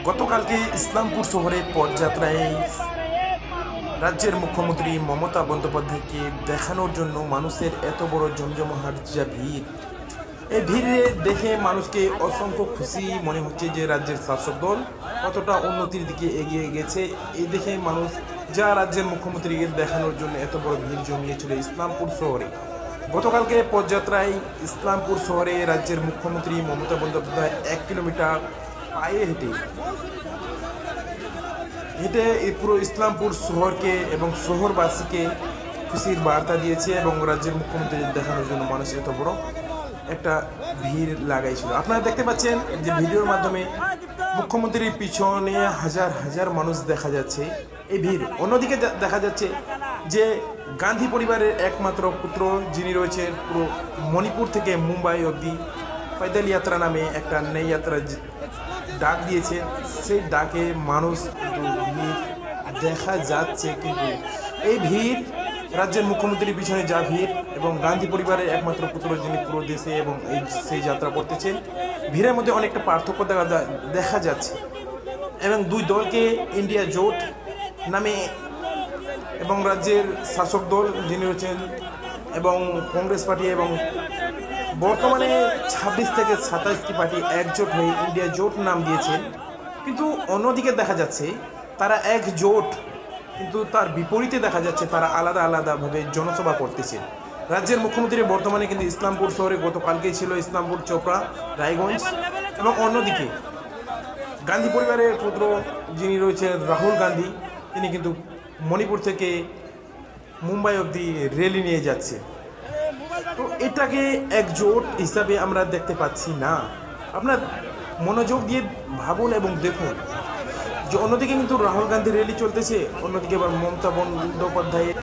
গতকালকে ইসলামপুর শহরে পদযাত্রায় রাজ্যের মুখ্যমন্ত্রী মমতা বন্দ্যোপাধ্যায়কে দেখানোর জন্য মানুষের এত বড় জমজমাট যা ভিড়, এই ভিড়ে দেখে মানুষকে অসংখ্য খুশি মনে হচ্ছে যে রাজ্যের শাসক দল কতটা উন্নতির দিকে এগিয়ে গেছে। এই দেখে মানুষ যা রাজ্যের মুখ্যমন্ত্রীকে দেখানোর জন্য এত বড় ভিড় জমিয়েছিল ইসলামপুর শহরে। গতকালকে পদযাত্রায় ইসলামপুর শহরে রাজ্যের মুখ্যমন্ত্রী মমতা বন্দ্যোপাধ্যায় 1 কিলোমিটার পায়ে হেঁটে হেঁটে এই পুরো ইসলামপুর শহরকে এবং শহরবাসীকে খুশির বার্তা দিয়েছে এবং রাজ্যের মুখ্যমন্ত্রী দেখানোর জন্য মানুষ এত বড় একটা ভিড় লাগাইছিল। আপনারা দেখতে পাচ্ছেন যে ভিডিওর মাধ্যমে মুখ্যমন্ত্রীর পিছনে হাজার হাজার মানুষ দেখা যাচ্ছে এই ভিড়। অন্যদিকে দেখা যাচ্ছে যে গান্ধী পরিবারের একমাত্র পুত্র যিনি রয়েছে পুরো মণিপুর থেকে মুম্বাই অবধি পৈদল যাত্রা নামে একটা নেই যাত্রা ডাক দিয়েছে। সেই ডাকে মানুষ কিন্তু ভিড় দেখা যাচ্ছে, কিন্তু এই ভিড় রাজ্যের মুখ্যমন্ত্রীর পিছনে যা ভিড় এবং গান্ধী পরিবারের একমাত্র পুত্র যিনি পুরো দেশে এবং সেই যাত্রা করতেছেন, ভিড়ের মধ্যে অনেকটা পার্থক্য দেখা যাচ্ছে। এবং দুই দলকে ইন্ডিয়া জোট নামে এবং রাজ্যের শাসক দল যিনি রয়েছেন এবং কংগ্রেস পার্টি এবং বর্তমানে 26 থেকে 27টি পার্টি একজোট হয়ে ইন্ডিয়া জোট নাম দিয়েছেন। কিন্তু অন্যদিকে দেখা যাচ্ছে তারা একজোট, কিন্তু তার বিপরীতে দেখা যাচ্ছে তারা আলাদা আলাদাভাবে জনসভা করতেছে। রাজ্যের মুখ্যমন্ত্রী বর্তমানে কিন্তু ইসলামপুর শহরে গতকালকেই ছিল ইসলামপুর, চোপড়া, রায়গঞ্জ এবং অন্যদিকে গান্ধী পরিবারের পুত্র যিনি রয়েছেন রাহুল গান্ধী, তিনি কিন্তু মণিপুর থেকে মুম্বাই অবধি র্যালি নিয়ে যাচ্ছে। তো এটাকে একজোট হিসাবে আমরা দেখতে পাচ্ছি না। আপনার মনোযোগ দিয়ে ভাবুন এবং দেখুন যে অন্যদিকে কিন্তু রাহুল গান্ধী র্যালি চলতেছে, অন্যদিকে আবার মমতা বন্দ্যোপাধ্যায়